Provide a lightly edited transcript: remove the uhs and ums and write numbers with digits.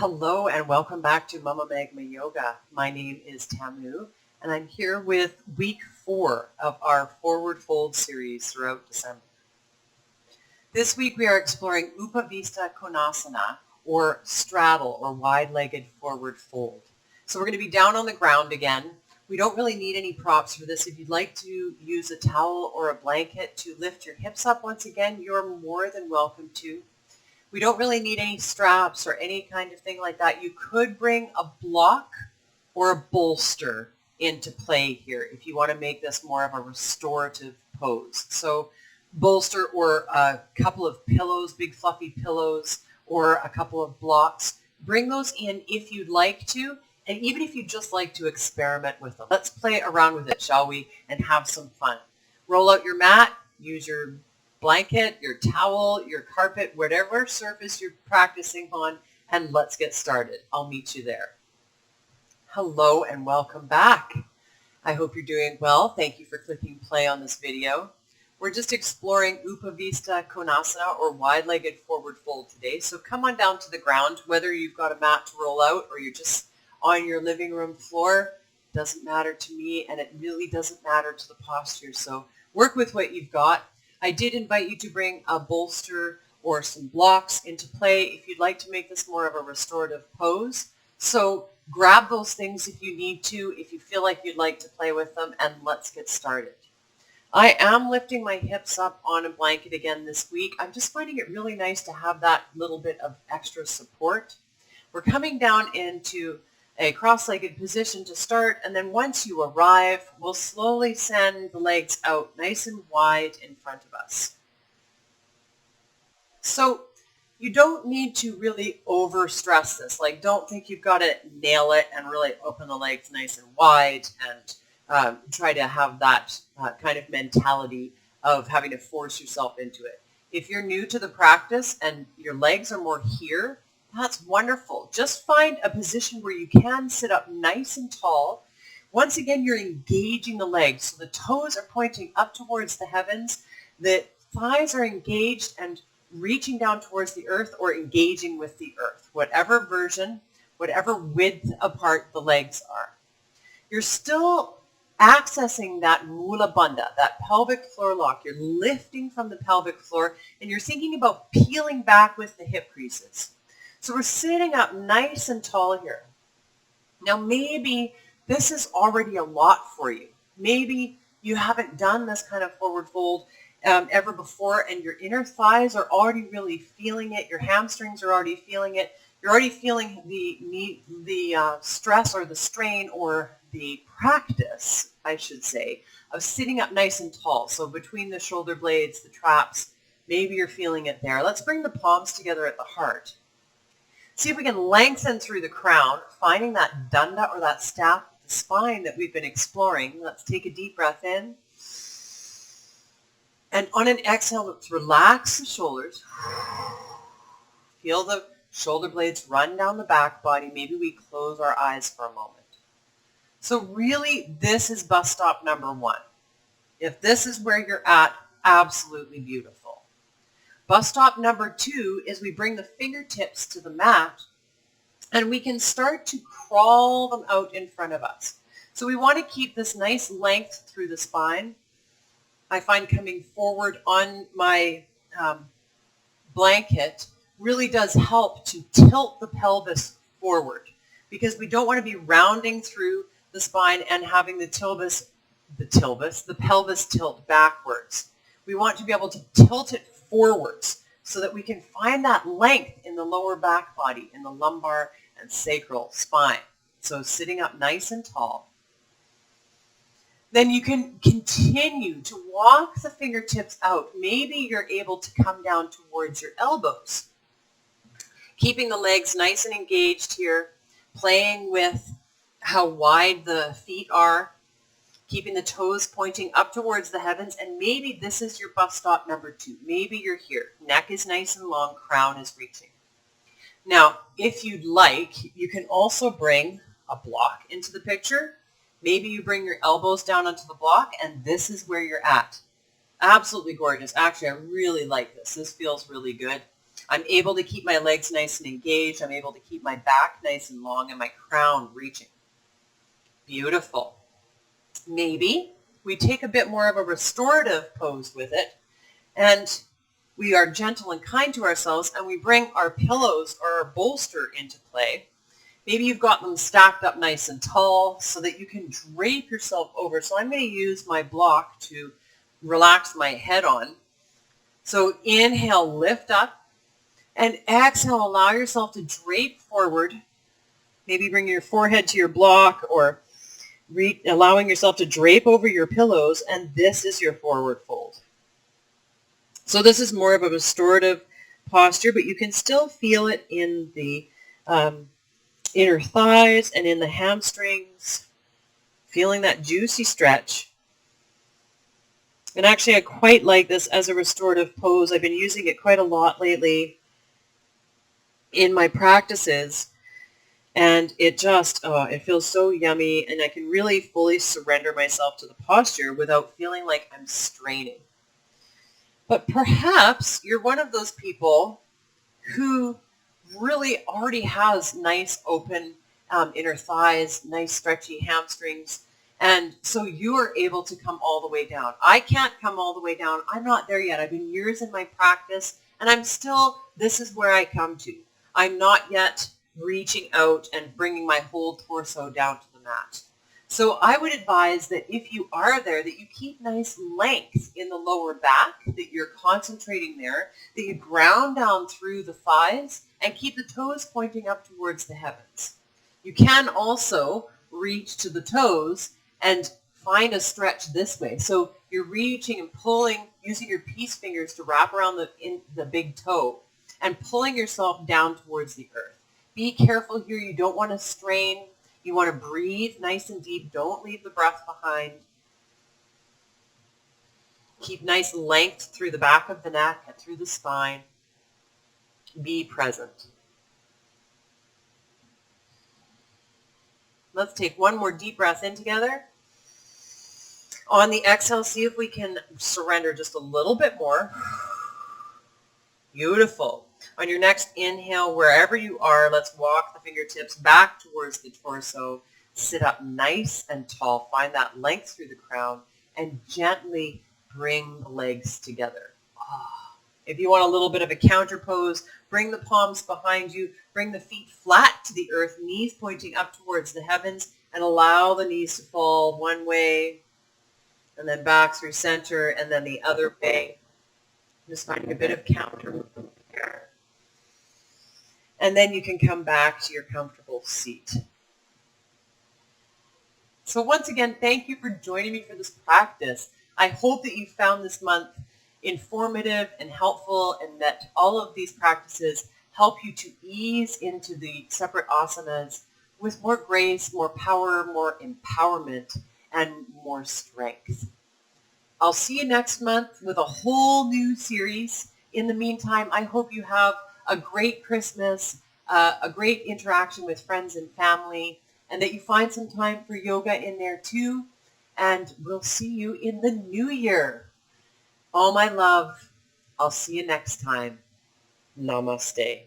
Hello and welcome back to Mama Magma Yoga. My name is Tamu and I'm here with week 4 of our forward fold series throughout December. This week we are exploring upavistha konasana, or straddle, or wide-legged forward fold. So we're going to be down on the ground again. We don't really need any props for this. If you'd like to use a towel or a blanket to lift your hips up once again, you're more than welcome to. We don't really need any straps or any kind of thing like that. You could bring a block or a bolster into play here if you want to make this more of a restorative pose. So bolster or a couple of pillows, big fluffy pillows, or a couple of blocks. Bring those in if you'd like to, and even if you just like to experiment with them. Let's play around with it, shall we, and have some fun. Roll out your mat, use your blanket, your towel, your carpet, whatever surface you're practicing on, and let's get started. I'll meet you there. Hello and welcome back. I hope you're doing well. Thank you for clicking play on this video. We're just exploring upavistha konasana, or wide-legged forward fold today. So come on down to the ground, whether you've got a mat to roll out or you're just on your living room floor. Doesn't matter to me, and it really doesn't matter to the posture. So work with what you've got. I did invite you to bring a bolster or some blocks into play if you'd like to make this more of a restorative pose. So grab those things if you need to, if you feel like you'd like to play with them, and let's get started. I am lifting my hips up on a blanket again this week. I'm just finding it really nice to have that little bit of extra support. We're coming down into a cross-legged position to start, and then once you arrive, we'll slowly send the legs out nice and wide in front of us. So you don't need to really over-stress this. Like, don't think you've got to nail it and really open the legs nice and wide and try to have that kind of mentality of having to force yourself into it. If you're new to the practice and your legs are more here, that's wonderful. Just find a position where you can sit up nice and tall. Once again, you're engaging the legs. So the toes are pointing up towards the heavens. The thighs are engaged and reaching down towards the earth or engaging with the earth. Whatever version, whatever width apart the legs are. You're still accessing that mula bandha, that pelvic floor lock. You're lifting from the pelvic floor and you're thinking about peeling back with the hip creases. So we're sitting up nice and tall here. Now maybe this is already a lot for you. Maybe you haven't done this kind of forward fold ever before, and your inner thighs are already really feeling it. Your hamstrings are already feeling it. You're already feeling the stress or the strain or the practice, I should say, of sitting up nice and tall. So between the shoulder blades, the traps, maybe you're feeling it there. Let's bring the palms together at the heart. See if we can lengthen through the crown, finding that danda or that staff of the spine that we've been exploring. Let's take a deep breath in. And on an exhale, let's relax the shoulders. Feel the shoulder blades run down the back body. Maybe we close our eyes for a moment. So really, this is bus stop number 1. If this is where you're at, absolutely beautiful. Bus stop number 2 is we bring the fingertips to the mat and we can start to crawl them out in front of us. So we want to keep this nice length through the spine. I find coming forward on my blanket really does help to tilt the pelvis forward, because we don't want to be rounding through the spine and having the pelvis tilt backwards. We want to be able to tilt it forwards so that we can find that length in the lower back body, in the lumbar and sacral spine. So sitting up nice and tall. Then you can continue to walk the fingertips out. Maybe you're able to come down towards your elbows. Keeping the legs nice and engaged here, playing with how wide the feet are, keeping the toes pointing up towards the heavens, and maybe this is your bus stop number 2. Maybe you're here. Neck is nice and long, crown is reaching. Now, if you'd like, you can also bring a block into the picture. Maybe you bring your elbows down onto the block, and this is where you're at. Absolutely gorgeous. Actually, I really like this. This feels really good. I'm able to keep my legs nice and engaged. I'm able to keep my back nice and long and my crown reaching. Beautiful. Maybe we take a bit more of a restorative pose with it, and we are gentle and kind to ourselves, and we bring our pillows or our bolster into play. Maybe you've got them stacked up nice and tall so that you can drape yourself over. So I'm going to use my block to relax my head on. So inhale, lift up, and exhale, allow yourself to drape forward. Maybe bring your forehead to your block, or allowing yourself to drape over your pillows, and this is your forward fold. So this is more of a restorative posture, but you can still feel it in the inner thighs and in the hamstrings, feeling that juicy stretch. And actually, I quite like this as a restorative pose. I've been using it quite a lot lately in my practices, and it just, it feels so yummy, and I can really fully surrender myself to the posture without feeling like I'm straining. But perhaps you're one of those people who really already has nice open inner thighs, nice stretchy hamstrings, and so you are able to come all the way down. I can't come all the way down. I'm not there yet. I've been years in my practice, and this is where I come to. I'm not yet reaching out and bringing my whole torso down to the mat. So I would advise that if you are there, that you keep nice length in the lower back, that you're concentrating there, that you ground down through the thighs and keep the toes pointing up towards the heavens. You can also reach to the toes and find a stretch this way. So you're reaching and pulling, using your peace fingers to wrap around the big toe and pulling yourself down towards the earth. Be careful here. You don't want to strain. You want to breathe nice and deep. Don't leave the breath behind. Keep nice length through the back of the neck and through the spine. Be present. Let's take one more deep breath in together. On the exhale, see if we can surrender just a little bit more. Beautiful. On your next inhale, wherever you are, let's walk the fingertips back towards the torso. Sit up nice and tall. Find that length through the crown and gently bring the legs together. If you want a little bit of a counter pose, bring the palms behind you. Bring the feet flat to the earth, knees pointing up towards the heavens, and allow the knees to fall one way and then back through center and then the other way. Just finding a bit of counter movement here. And then you can come back to your comfortable seat. So once again, thank you for joining me for this practice. I hope that you found this month informative and helpful, and that all of these practices help you to ease into the separate asanas with more grace, more power, more empowerment, and more strength. I'll see you next month with a whole new series. In the meantime, I hope you have a great Christmas, a great interaction with friends and family, and that you find some time for yoga in there too. And we'll see you in the new year. All my love. I'll see you next time. Namaste.